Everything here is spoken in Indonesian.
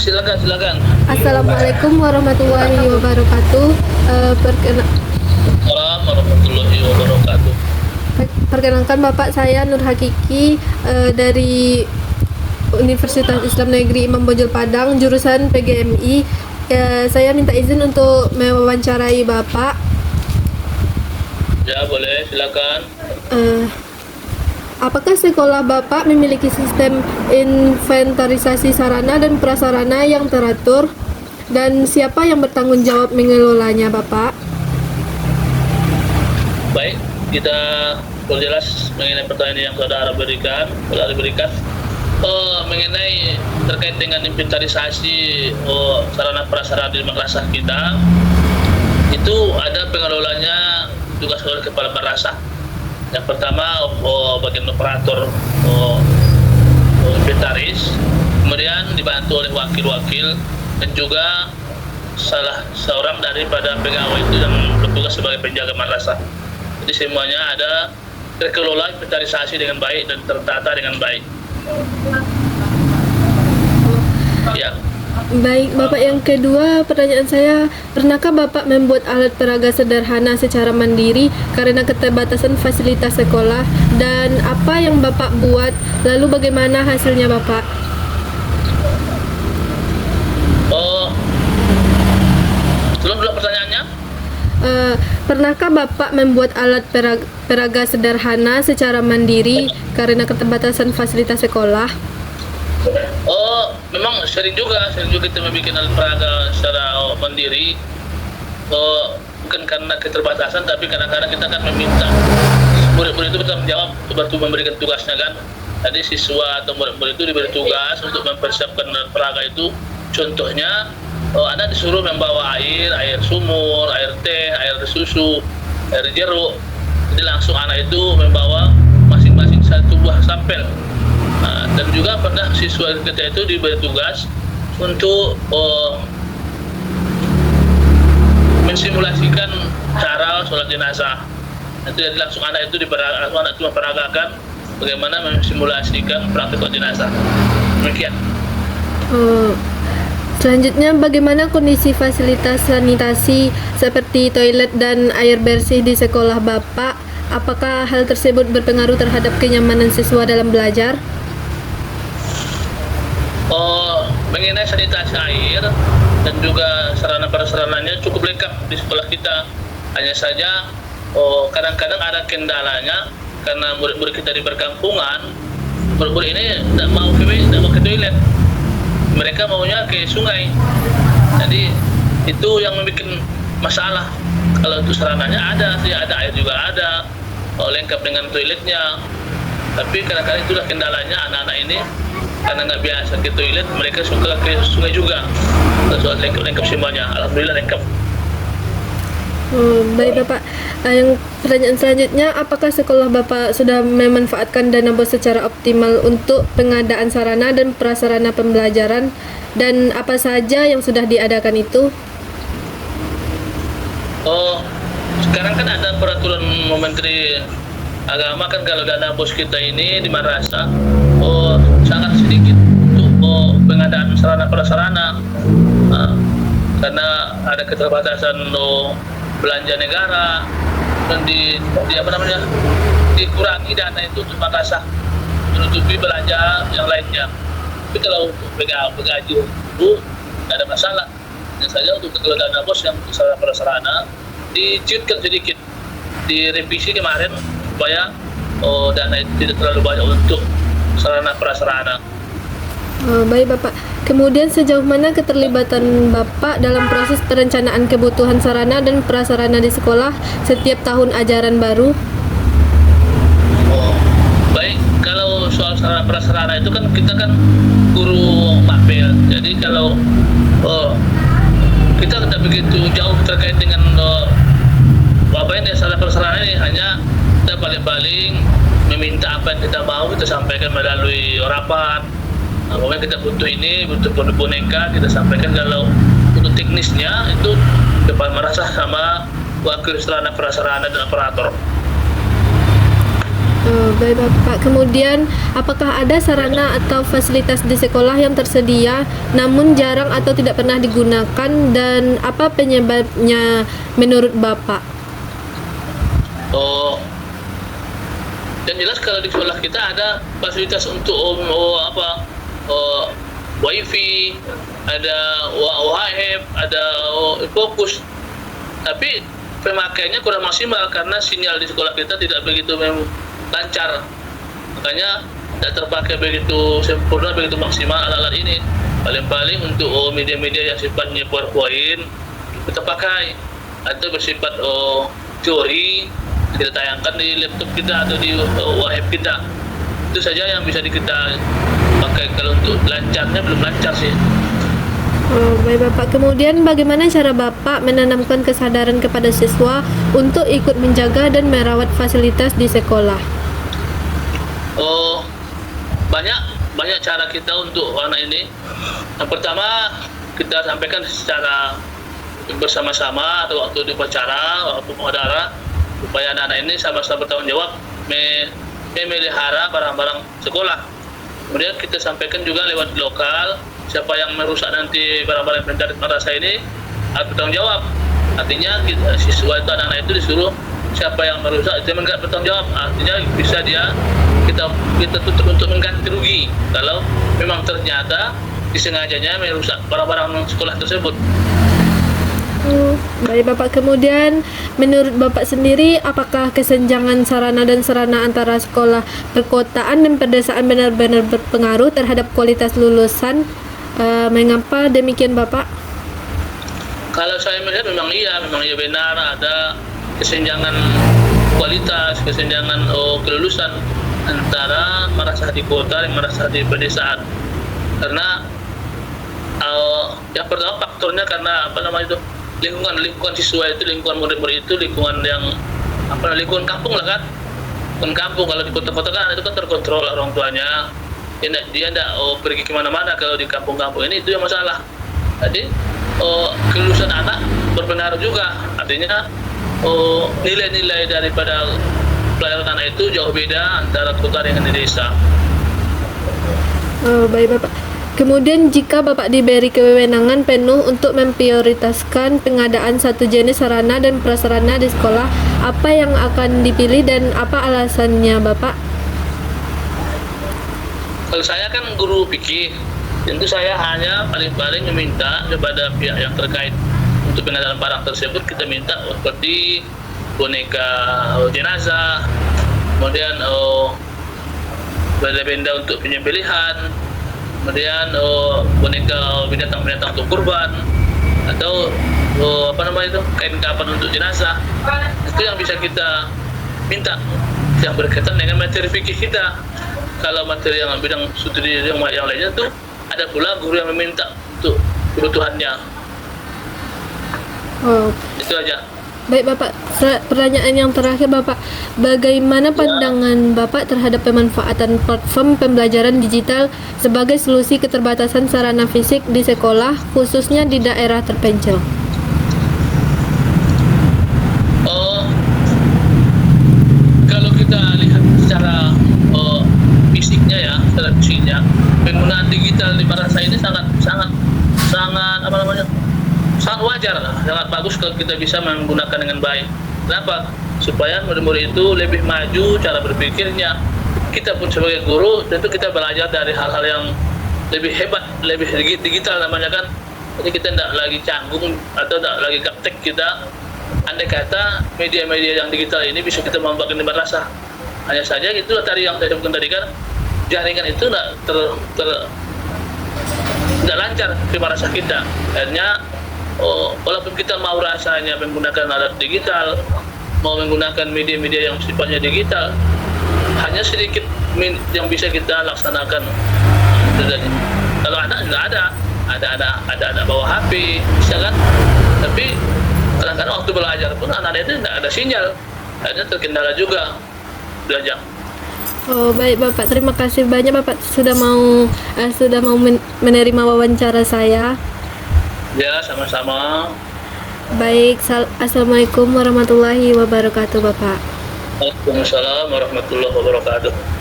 Silakan. Assalamualaikum warahmatullahi wabarakatuh. Waalaikumsalam warahmatullahi wabarakatuh. Perkenalkan Bapak, saya Nur Hakiki dari Universitas Islam Negeri Imam Bonjol Padang, jurusan PGMI. Saya minta izin untuk mewawancarai Bapak. Ya, boleh, silakan. Apakah sekolah Bapak memiliki sistem inventarisasi sarana dan prasarana yang teratur? Dan siapa yang bertanggung jawab mengelolanya, Bapak? Baik, kita perjelas mengenai pertanyaan yang saudara berikan. Mengenai terkait dengan inventarisasi sarana prasarana di madrasah kita, itu ada pengelolanya tugas oleh kepala madrasah. Yang pertama bagian operator inventaris, kemudian dibantu oleh wakil-wakil dan juga salah seorang daripada pegawai itu yang bertugas sebagai penjaga madrasah. Jadi semuanya ada terkelola inventarisasi dengan baik dan tertata dengan baik. Ya. Baik, Bapak, yang kedua pertanyaan saya, pernahkah Bapak membuat alat peraga sederhana secara mandiri karena keterbatasan fasilitas sekolah? Dan apa yang Bapak buat, lalu bagaimana hasilnya, Bapak? Belum pertanyaannya? Pernahkah Bapak membuat alat peraga sederhana secara mandiri karena keterbatasan fasilitas sekolah? Memang sering juga kita membuat alat peraga secara mandiri. Bukan karena keterbatasan, tapi kadang-kadang kita akan meminta murid-murid itu bertanggung jawab untuk memberikan tugasnya kan. Jadi siswa atau murid-murid itu diberi tugas untuk mempersiapkan alat peraga itu. Contohnya, Anda disuruh membawa air sumur, air teh, air susu, air jeruk. Jadi langsung anak itu membawa masing-masing satu buah sampel. Dan juga pernah siswa kita itu diberi tugas untuk mensimulasikan cara sholat jenazah. Nanti jadi langsung anak itu memperagakan bagaimana mensimulasikan praktik sholat jenazah. Demikian. Selanjutnya, bagaimana kondisi fasilitas sanitasi seperti toilet dan air bersih di sekolah Bapak? Apakah hal tersebut berpengaruh terhadap kenyamanan siswa dalam belajar? Mengenai sanitasi air dan juga sarana prasarananya cukup lengkap di sekolah kita. Hanya saja kadang-kadang ada kendalanya karena murid-murid kita di perkampungan, murid-murid ini tidak mau ke toilet. Mereka maunya ke sungai. Jadi itu yang membuat masalah. Kalau untuk sarananya ada air juga ada, lengkap dengan toiletnya. Tapi kadang-kadang itulah kendalanya anak-anak ini, karena nggak biasa ke toilet, mereka suka ke sungai juga. Soal lengkap semuanya, alhamdulillah lengkap. Baik Bapak, yang pertanyaan selanjutnya, apakah sekolah Bapak sudah memanfaatkan dana BOS secara optimal untuk pengadaan sarana dan prasarana pembelajaran, dan apa saja yang sudah diadakan itu? Sekarang kan ada peraturan Menteri Agama kan, kalau dana BOS kita ini di madrasah sangat sedikit untuk pengadaan sarana prasarana, karena ada keterbatasan belanja negara dan dikurangi dana itu untuk madrasah menutupi belanja yang lainnya. Tapi kalau untuk gaji itu tidak ada masalah. Hanya saja untuk dana BOS yang untuk sarana prasarana diciutkan sedikit, direvisi kemarin supaya dana itu tidak terlalu banyak untuk sarana prasarana. Baik Bapak, kemudian sejauh mana keterlibatan Bapak dalam proses perencanaan kebutuhan sarana dan prasarana di sekolah setiap tahun ajaran baru? Baik, kalau soal sarana prasarana itu kan kita kan guru mapel, jadi kalau kita tidak begitu jauh terkait dengan apa ini sarana prasarana ini, hanya kita paling-paling meminta apa yang kita mau, kita sampaikan melalui rapat. Pokoknya kita butuh ini, butuh boneka, kita sampaikan. Kalau untuk teknisnya itu depan madrasah sama wakil sarana prasarana dan operator. Baik Bapak. Kemudian apakah ada sarana atau fasilitas di sekolah yang tersedia namun jarang atau tidak pernah digunakan, dan apa penyebabnya menurut Bapak? Oh, yang jelas kalau di sekolah kita ada fasilitas untuk wifi, ada WHF, ada fokus, tapi pemakaiannya kurang maksimal karena sinyal di sekolah kita tidak begitu lancar, makanya tidak terpakai begitu sempurna, begitu maksimal alat-alat ini. Paling-paling untuk media-media yang sifatnya PowerPoint kita pakai, atau bersifat teori kita tayangkan di laptop kita atau di WhatsApp kita. Itu saja yang bisa kita pakai. Kalau untuk lancarnya belum lancar sih. Baik Bapak. Kemudian bagaimana cara Bapak menanamkan kesadaran kepada siswa untuk ikut menjaga dan merawat fasilitas di sekolah? Banyak cara kita untuk anak ini. Yang pertama, kita sampaikan secara bersama-sama atau waktu di upacara, waktu muhadharah, supaya anak-anak ini sama-sama bertanggung jawab memelihara barang-barang sekolah. Kemudian kita sampaikan juga lewat lokal, siapa yang merusak nanti barang-barang dari madrasah ini harus bertanggung jawab. Artinya siswa itu, anak-anak itu disuruh siapa yang merusak itu enggak bertanggung jawab. Artinya bisa kita tutup untuk mengganti rugi kalau memang ternyata disengajanya merusak barang-barang sekolah tersebut. Baik Bapak. Kemudian menurut Bapak sendiri, apakah kesenjangan sarana dan sarana antara sekolah perkotaan dan pedesaan benar-benar berpengaruh terhadap kualitas lulusan? Mengapa demikian Bapak? Kalau saya melihat memang iya benar ada kesenjangan kualitas, kesenjangan kelulusan antara madrasah di kota dan madrasah di pedesaan. Karena yang pertama faktornya karena lingkungan siswa itu, lingkungan murid-murid itu lingkungan yang lingkungan kampung lah kan. Lingkungan kampung, kalau di kota-kota kan itu kan terkontrol orang tuanya. Dia tidak pergi kemana-mana. Kalau di kampung-kampung ini itu yang masalah. Jadi kelulusan anak berpengaruh juga. Artinya nilai-nilai daripada pelajaran anak itu jauh beda antara kota dengan di desa. Baik Bapak. Kemudian jika Bapak diberi kewenangan penuh untuk memprioritaskan pengadaan satu jenis sarana dan prasarana di sekolah, apa yang akan dipilih dan apa alasannya Bapak? Kalau saya kan guru fikih, tentu saya hanya paling-paling meminta kepada pihak yang terkait untuk pengadaan barang tersebut. Kita minta seperti boneka jenazah, kemudian benda-benda untuk penyembelihan, kemudian boneka binatang-binatang untuk kurban, atau kain kapan untuk jenazah. Itu yang bisa kita minta yang berkaitan dengan materi fikih kita. Kalau materi yang bidang studi yang lainnya tuh ada pula guru yang meminta untuk kebutuhannya. Itu aja. Baik Bapak, pertanyaan yang terakhir Bapak, bagaimana pandangan Bapak terhadap pemanfaatan platform pembelajaran digital sebagai solusi keterbatasan sarana fisik di sekolah, khususnya di daerah terpencil? Kalau kita lihat secara fisiknya, penggunaan digital di madrasah ini sangat wajar, sangat bagus kalau kita bisa menggunakan dengan baik. Kenapa? Supaya murid-murid itu lebih maju cara berpikirnya. Kita pun sebagai guru tentu kita belajar dari hal-hal yang lebih hebat, lebih digital namanya kan. Jadi kita tidak lagi canggung atau tidak lagi gaptek kita. Andai kata media-media yang digital ini bisa kita manfaatkan di madrasah. Hanya saja itu tadi yang saya sebutkan tadi kan, jaringan itu tidak lancar di madrasah kita. Akhirnya walaupun kita mau rasanya menggunakan alat digital, mau menggunakan media-media yang sifatnya digital, hanya sedikit yang bisa kita laksanakan. Kalau anak nggak ada anak bawa HP, bisa kan? Tapi kadang-kadang waktu belajar pun anak-anak itu nggak ada sinyal, akhirnya terkendala juga belajar. Baik Bapak, terima kasih banyak Bapak sudah mau menerima wawancara saya. Ya, sama-sama. Baik, assalamualaikum warahmatullahi wabarakatuh Bapak. Waalaikumsalam warahmatullahi wabarakatuh.